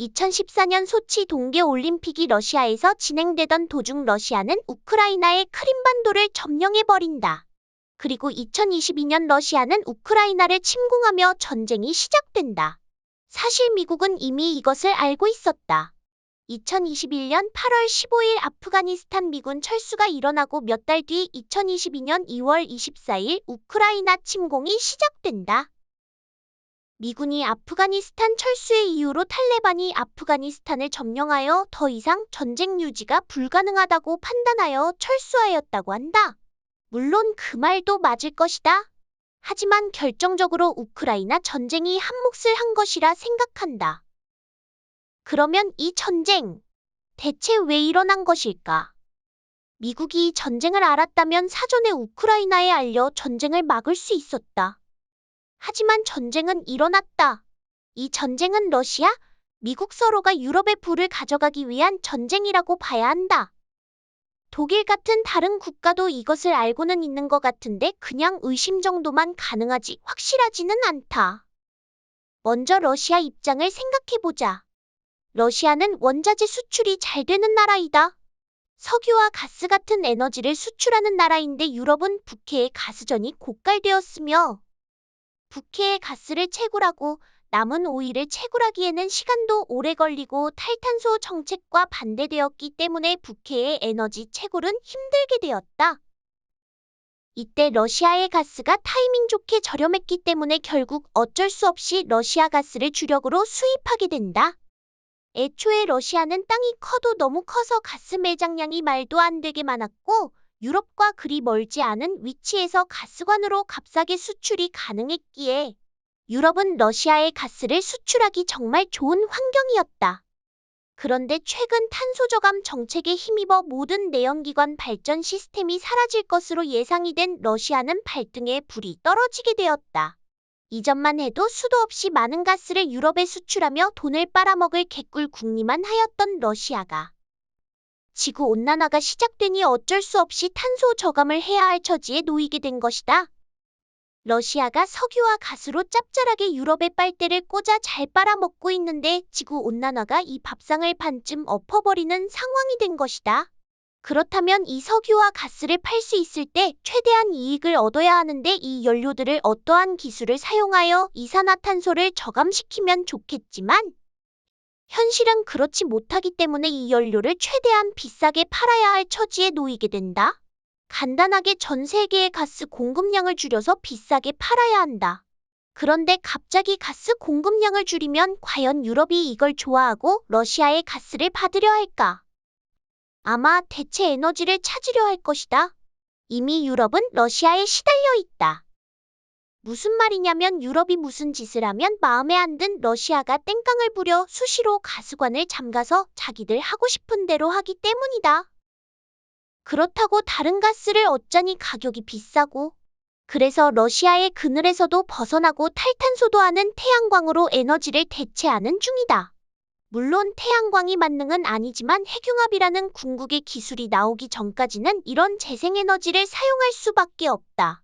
2014년 소치 동계올림픽이 러시아에서 진행되던 도중 러시아는 우크라이나의 크림반도를 점령해버린다. 그리고 2022년 러시아는 우크라이나를 침공하며 전쟁이 시작된다. 사실 미국은 이미 이것을 알고 있었다. 2021년 8월 15일 아프가니스탄 미군 철수가 일어나고 몇 달 뒤 2022년 2월 24일 우크라이나 침공이 시작된다. 미군이 아프가니스탄 철수의 이유로 탈레반이 아프가니스탄을 점령하여 더 이상 전쟁 유지가 불가능하다고 판단하여 철수하였다고 한다. 물론 그 말도 맞을 것이다. 하지만 결정적으로 우크라이나 전쟁이 한 몫을 한 것이라 생각한다. 그러면 이 전쟁, 대체 왜 일어난 것일까? 미국이 전쟁을 알았다면 사전에 우크라이나에 알려 전쟁을 막을 수 있었다. 하지만 전쟁은 일어났다. 이 전쟁은 러시아, 미국 서로가 유럽의 부를 가져가기 위한 전쟁이라고 봐야 한다. 독일 같은 다른 국가도 이것을 알고는 있는 것 같은데 그냥 의심 정도만 가능하지 확실하지는 않다. 먼저 러시아 입장을 생각해보자. 러시아는 원자재 수출이 잘 되는 나라이다. 석유와 가스 같은 에너지를 수출하는 나라인데 유럽은 북해의 가스전이 고갈되었으며 북해의 가스를 채굴하고 남은 오일을 채굴하기에는 시간도 오래 걸리고 탈탄소 정책과 반대되었기 때문에 북해의 에너지 채굴은 힘들게 되었다. 이때 러시아의 가스가 타이밍 좋게 저렴했기 때문에 결국 어쩔 수 없이 러시아 가스를 주력으로 수입하게 된다. 애초에 러시아는 땅이 커도 너무 커서 가스 매장량이 말도 안 되게 많았고 유럽과 그리 멀지 않은 위치에서 가스관으로 값싸게 수출이 가능했기에 유럽은 러시아의 가스를 수출하기 정말 좋은 환경이었다. 그런데 최근 탄소 저감 정책에 힘입어 모든 내연기관 발전 시스템이 사라질 것으로 예상이 된 러시아는 발등에 불이 떨어지게 되었다. 이전만 해도 수도 없이 많은 가스를 유럽에 수출하며 돈을 빨아먹을 개꿀 궁리만 하였던 러시아가 지구온난화가 시작되니 어쩔 수 없이 탄소 저감을 해야 할 처지에 놓이게 된 것이다. 러시아가 석유와 가스로 짭짤하게 유럽의 빨대를 꽂아 잘 빨아먹고 있는데 지구온난화가 이 밥상을 반쯤 엎어버리는 상황이 된 것이다. 그렇다면 이 석유와 가스를 팔 수 있을 때 최대한 이익을 얻어야 하는데 이 연료들을 어떠한 기술을 사용하여 이산화탄소를 저감시키면 좋겠지만 현실은 그렇지 못하기 때문에 이 연료를 최대한 비싸게 팔아야 할 처지에 놓이게 된다. 간단하게 전 세계의 가스 공급량을 줄여서 비싸게 팔아야 한다. 그런데 갑자기 가스 공급량을 줄이면 과연 유럽이 이걸 좋아하고 러시아의 가스를 받으려 할까? 아마 대체 에너지를 찾으려 할 것이다. 이미 유럽은 러시아에 시달려 있다. 무슨 말이냐면 유럽이 무슨 짓을 하면 마음에 안 든 러시아가 땡깡을 부려 수시로 가스관을 잠가서 자기들 하고 싶은 대로 하기 때문이다. 그렇다고 다른 가스를 얻자니 가격이 비싸고 그래서 러시아의 그늘에서도 벗어나고 탈탄소도 하는 태양광으로 에너지를 대체하는 중이다. 물론 태양광이 만능은 아니지만 핵융합이라는 궁극의 기술이 나오기 전까지는 이런 재생에너지를 사용할 수밖에 없다.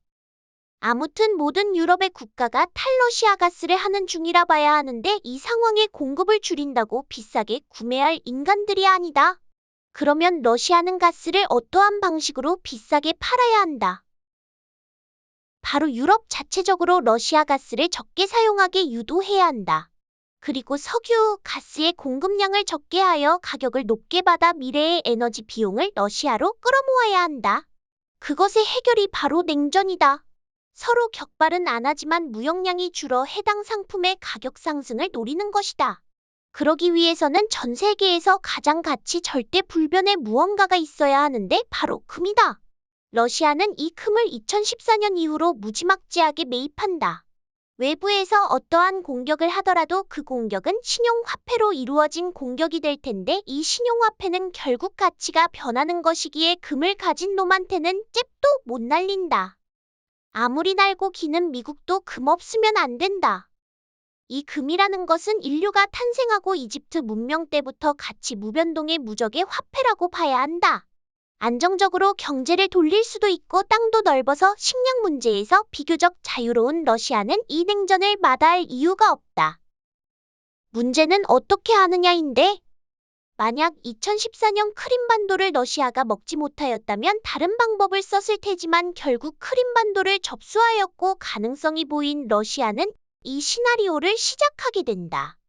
아무튼 모든 유럽의 국가가 탈러시아 가스를 하는 중이라 봐야 하는데 이 상황에 공급을 줄인다고 비싸게 구매할 인간들이 아니다. 그러면 러시아는 가스를 어떠한 방식으로 비싸게 팔아야 한다. 바로 유럽 자체적으로 러시아 가스를 적게 사용하게 유도해야 한다. 그리고 석유, 가스의 공급량을 적게 하여 가격을 높게 받아 미래의 에너지 비용을 러시아로 끌어모아야 한다. 그것의 해결이 바로 냉전이다. 서로 격발은 안 하지만 무역량이 줄어 해당 상품의 가격 상승을 노리는 것이다. 그러기 위해서는 전 세계에서 가장 가치 절대 불변의 무언가가 있어야 하는데 바로 금이다. 러시아는 이 금을 2014년 이후로 무지막지하게 매입한다. 외부에서 어떠한 공격을 하더라도 그 공격은 신용화폐로 이루어진 공격이 될 텐데 이 신용화폐는 결국 가치가 변하는 것이기에 금을 가진 놈한테는 잽도 못 날린다. 아무리 날고 기는 미국도 금 없으면 안 된다. 이 금이라는 것은 인류가 탄생하고 이집트 문명 때부터 가치 무변동의 무적의 화폐라고 봐야 한다. 안정적으로 경제를 돌릴 수도 있고 땅도 넓어서 식량 문제에서 비교적 자유로운 러시아는 이 냉전을 마다할 이유가 없다. 문제는 어떻게 하느냐인데, 만약 2014년 크림반도를 러시아가 먹지 못하였다면 다른 방법을 썼을 테지만 결국 크림반도를 접수하였고 가능성이 보인 러시아는 이 시나리오를 시작하게 된다.